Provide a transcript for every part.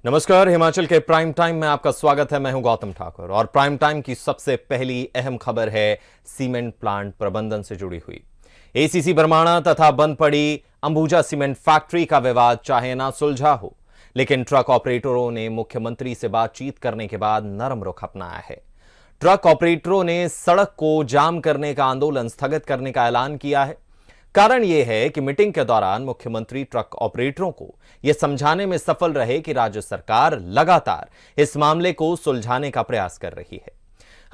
नमस्कार, हिमाचल के prime time में आपका स्वागत है। मैं हूं गौतम ठाकुर और प्राइम टाइम की सबसे पहली अहम खबर है सीमेंट प्लांट प्रबंधन से जुड़ी हुई। एसीसी बरमाणा तथा बंद पड़ी अंबुजा सीमेंट फैक्ट्री का विवाद चाहे ना सुलझा हो, लेकिन ट्रक ऑपरेटरों ने मुख्यमंत्री से बातचीत करने के बाद नरम रुख अपनाया है। ट्रक ऑपरेटरों ने सड़क को जाम करने का आंदोलन स्थगित करने का ऐलान किया है। कारण यह है कि मीटिंग के दौरान मुख्यमंत्री ट्रक ऑपरेटरों को यह समझाने में सफल रहे कि राज्य सरकार लगातार इस मामले को सुलझाने का प्रयास कर रही है।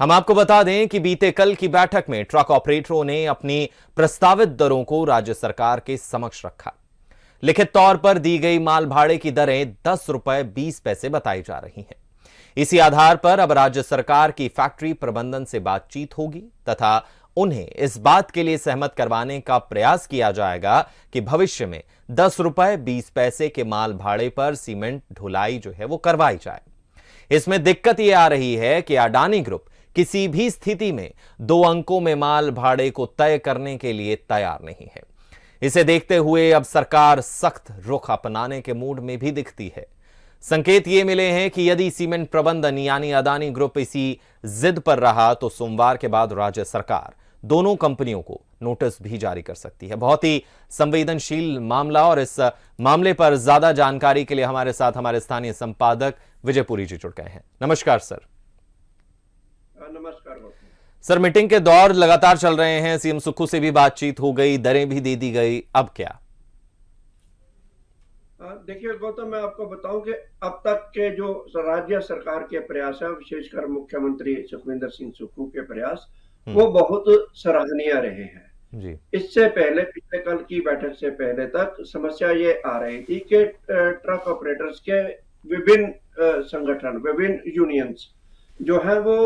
हम आपको बता दें कि बीते कल की बैठक में ट्रक ऑपरेटरों ने अपनी प्रस्तावित दरों को राज्य सरकार के समक्ष रखा। लिखित तौर पर दी गई माल भाड़े की दरें 10 रुपए 20 पैसे बताई जा रही हैं। इसी आधार पर अब राज्य सरकार की फैक्ट्री प्रबंधन से बातचीत होगी तथा उन्हें इस बात के लिए सहमत करवाने का प्रयास किया जाएगा कि भविष्य में 10 रुपए 20 पैसे के माल भाड़े पर सीमेंट ढुलाई जो है वो करवाई जाए। इसमें दिक्कत यह आ रही है कि अडानी ग्रुप किसी भी स्थिति में 2 अंकों में माल भाड़े को तय करने के लिए तैयार नहीं है। इसे देखते हुए अब सरकार सख्त रुख अपनाने के मूड में भी दिखती है। संकेत ये मिले हैं कि यदि सीमेंट प्रबंधन यानी अडानी ग्रुप इसी जिद पर रहा तो सोमवार के बाद राज्य सरकार दोनों कंपनियों को नोटिस भी जारी कर सकती है। बहुत ही संवेदनशील मामला और इस मामले पर ज्यादा जानकारी के लिए हमारे साथ हमारे स्थानीय संपादक विजयपुरी जी जुड़ गए हैं। नमस्कार सर। नमस्कार सर, मीटिंग के दौर लगातार चल रहे हैं, सीएम सुक्खू से भी बातचीत हो गई, दरें भी दे दी गई, अब क्या? देखिए गौतम, मैं आपको बताऊं कि अब तक के जो राज्य सरकार के प्रयास है, विशेषकर मुख्यमंत्री सुखविंदर सिंह सुक्खू के प्रयास, वो बहुत सराहनीय रहे हैं जी। इससे पहले पिछले कल की बैठक से पहले तक समस्या ये आ रही थी कि ट्रक ऑपरेटर्स के विभिन्न संगठन, विभिन्न यूनियंस जो है वो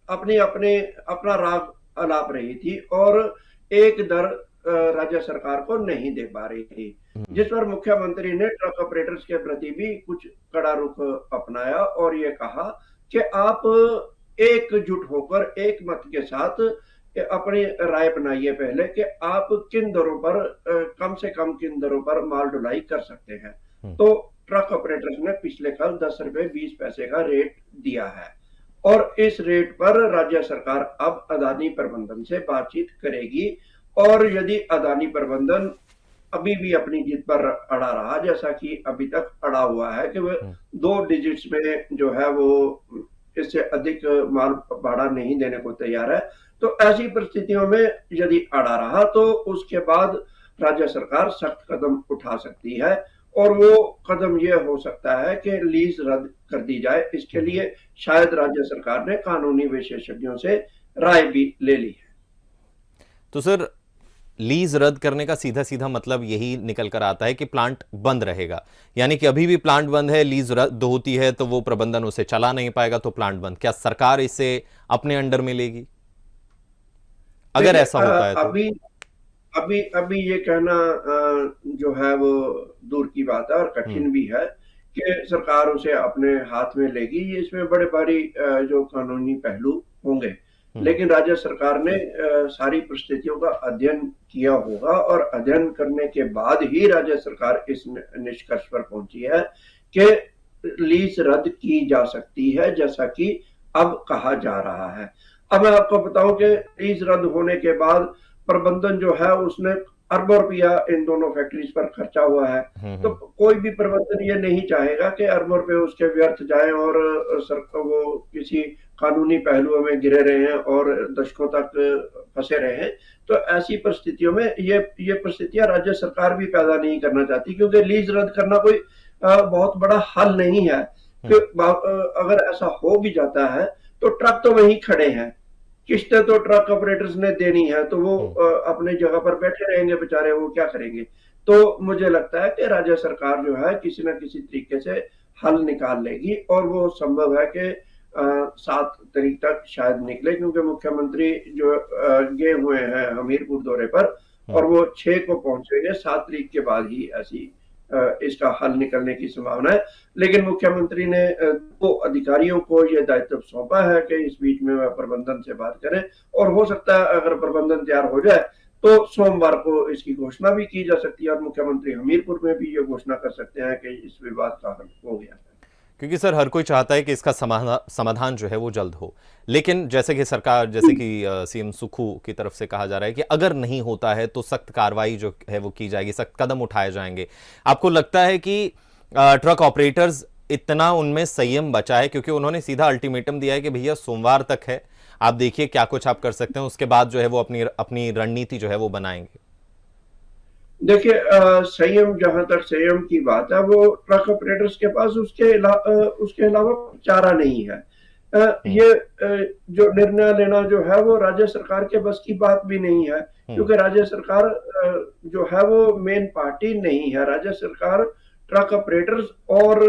अपना राग अलाप रही थी और एक दर राज्य सरकार को नहीं दे पा रही थी, जिस पर मुख्यमंत्री ने ट्रक ऑपरेटर्स के प्रति भी कुछ कड़ा रुख अपनाया और ये कहा कि आप एकजुट होकर एक मत के साथ अपनी राय बनाइए पहले कि आप किन दरों पर कम से कम किन दरों पर माल ढुलाई कर सकते हैं। तो ट्रक ऑपरेटर्स ने पिछले कल 10 रुपए 20 पैसे का रेट दिया है और इस रेट पर राज्य सरकार अब अदानी प्रबंधन से बातचीत करेगी और यदि अदानी प्रबंधन अभी भी अपनी जिद पर अड़ा रहा, जैसा कि अभी तक अड़ा हुआ है कि वह 2 डिजिट्स में जो है वो इससे अधिक माल भाड़ा नहीं देने को तैयार है, तो ऐसी परिस्थितियों में यदि अड़ा रहा तो उसके बाद राज्य सरकार सख्त कदम उठा सकती है और वो कदम ये हो सकता है कि लीज रद्द कर दी जाए। इसके लिए शायद राज्य सरकार ने कानूनी विशेषज्ञों से राय भी ले ली है। तो सर, लीज रद्द करने का सीधा सीधा मतलब यही निकल कर आता है कि प्लांट बंद रहेगा, यानी कि अभी भी प्लांट बंद है, लीज रद्द होती है तो वो प्रबंधन उसे चला नहीं पाएगा तो प्लांट बंद। क्या सरकार इसे अपने अंडर में लेगी अगर ऐसा होता है तो? अभी ये कहना जो है वो दूर की बात है और कठिन भी है कि सरकार उसे अपने हाथ में लेगी। इसमें बड़े भारी जो कानूनी पहलू होंगे, लेकिन राज्य सरकार ने सारी परिस्थितियों का अध्ययन किया होगा और अध्ययन करने के बाद ही राज्य सरकार इस निष्कर्ष पर पहुंची है कि लीज रद्द की जा सकती है, जैसा कि अब कहा जा रहा है। अब मैं आपको बताऊं कि लीज रद्द होने के बाद प्रबंधन जो है उसने अरबों रुपया इन दोनों फैक्ट्रीज पर खर्चा हुआ है, तो कोई भी प्रबंधन ये नहीं चाहेगा कि अरबों रुपए उसके व्यर्थ जाएं और वो किसी कानूनी पहलुओं में गिरे रहे हैं और दशकों तक फंसे रहे हैं। तो ऐसी परिस्थितियों में ये परिस्थितियां राज्य सरकार भी पैदा नहीं करना चाहती, क्योंकि लीज रद्द करना कोई बहुत बड़ा हल नहीं है। कि अगर ऐसा हो भी जाता है तो ट्रक तो वहीं खड़े हैं, किस्तें तो ट्रक ऑपरेटर्स ने देनी है, तो वो अपने जगह पर बैठे रहेंगे बेचारे, वो क्या करेंगे। तो मुझे लगता है कि राज्य सरकार जो है किसी न किसी तरीके से हल निकाल लेगी और वो संभव है कि 7 तारीख तक शायद निकले, क्योंकि मुख्यमंत्री जो गए हुए हैं हमीरपुर दौरे पर और वो 6 को पहुंचेंगे। 7 तारीख के बाद ही ऐसी इसका हल निकलने की संभावना है। लेकिन मुख्यमंत्री ने 2 अधिकारियों को यह दायित्व सौंपा है कि इस बीच में वह प्रबंधन से बात करें और हो सकता है अगर प्रबंधन तैयार हो जाए तो सोमवार को इसकी घोषणा भी की जा सकती है और मुख्यमंत्री हमीरपुर में भी ये घोषणा कर सकते हैं कि इस विवाद का हल हो गया है। क्योंकि सर हर कोई चाहता है कि इसका समाधान जो है वो जल्द हो, लेकिन जैसे कि सरकार, जैसे कि सीएम सुखू की तरफ से कहा जा रहा है कि अगर नहीं होता है तो सख्त कार्रवाई जो है वो की जाएगी, सख्त कदम उठाए जाएंगे। आपको लगता है कि ट्रक ऑपरेटर्स इतना उनमें संयम बचा है, क्योंकि उन्होंने सीधा अल्टीमेटम दिया है कि भैया सोमवार तक है, आप देखिए क्या कुछ आप कर सकते हैं, उसके बाद जो है वो अपनी रणनीति जो है वो बनाएंगे। देखिए, संयम, जहां तक संयम की बात है, वो ट्रक ऑपरेटर्स के पास उसके अलावा चारा नहीं है। ये जो निर्णय लेना जो है वो राज्य सरकार के बस की बात भी नहीं है, क्योंकि राज्य सरकार जो है वो मेन पार्टी नहीं है। राज्य सरकार ट्रक ऑपरेटर्स और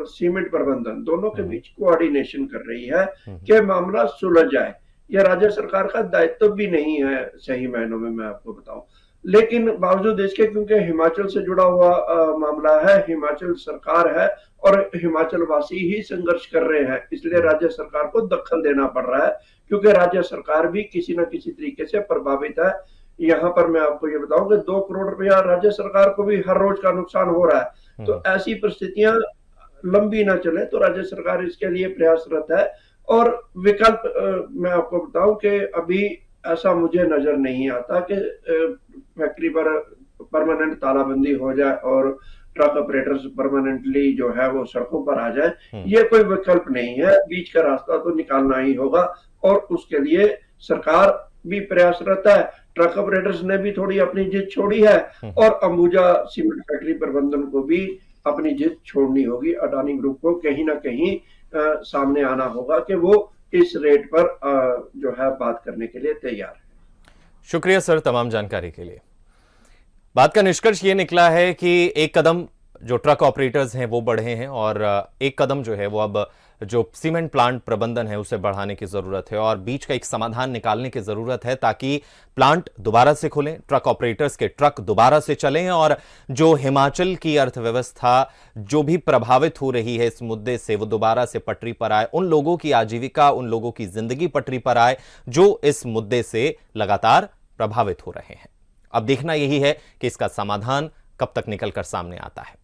सीमेंट प्रबंधन दोनों के बीच कोऑर्डिनेशन कर रही है कि मामला सुलझ जाए। यह राज्य सरकार का दायित्व भी नहीं है सही मायनों में, मैं आपको बताऊं। लेकिन बावजूद इसके, क्योंकि हिमाचल से जुड़ा हुआ मामला है, हिमाचल सरकार है और हिमाचल वासी ही संघर्ष कर रहे हैं, इसलिए राज्य सरकार को दखल देना पड़ रहा है, क्योंकि राज्य सरकार भी किसी न किसी तरीके से प्रभावित है। यहाँ पर मैं आपको ये बताऊं कि 2 करोड़ रुपया राज्य सरकार को भी हर रोज का नुकसान हो रहा है। तो ऐसी परिस्थितियां लंबी ना चले तो राज्य सरकार इसके लिए प्रयासरत है। और विकल्प मैं आपको बताऊं कि अभी ऐसा मुझे नजर नहीं आता कि फैक्ट्री पर परमानेंट तालाबंदी हो जाए और ट्रक ऑपरेटर्स परमानेंटली जो है वो सड़कों पर आ जाए। ये कोई विकल्प नहीं है, बीच का रास्ता तो निकालना ही होगा और उसके लिए सरकार भी प्रयासरत है। ट्रक ऑपरेटर्स ने भी थोड़ी अपनी जिद छोड़ी है और अंबुजा सीमेंट फैक्ट्री प्रबंधन को भी अपनी जिद छोड़नी होगी। अडानी ग्रुप को कहीं ना कहीं सामने आना होगा कि वो इस रेट पर जो है बात करने के लिए तैयार है। शुक्रिया सर तमाम जानकारी के लिए। बात का निष्कर्ष ये निकला है कि एक कदम जो ट्रक ऑपरेटर्स हैं वो बढ़े हैं और एक कदम जो है वो अब जो सीमेंट प्लांट प्रबंधन है उसे बढ़ाने की जरूरत है और बीच का एक समाधान निकालने की जरूरत है, ताकि प्लांट दोबारा से खुलें, ट्रक ऑपरेटर्स के ट्रक दोबारा से चलें और जो हिमाचल की अर्थव्यवस्था जो भी प्रभावित हो रही है इस मुद्दे से, वो दोबारा से पटरी पर आए, उन लोगों की आजीविका, उन लोगों की जिंदगी पटरी पर आए जो इस मुद्दे से लगातार प्रभावित हो रहे हैं। अब देखना यही है कि इसका समाधान कब तक निकलकर सामने आता है।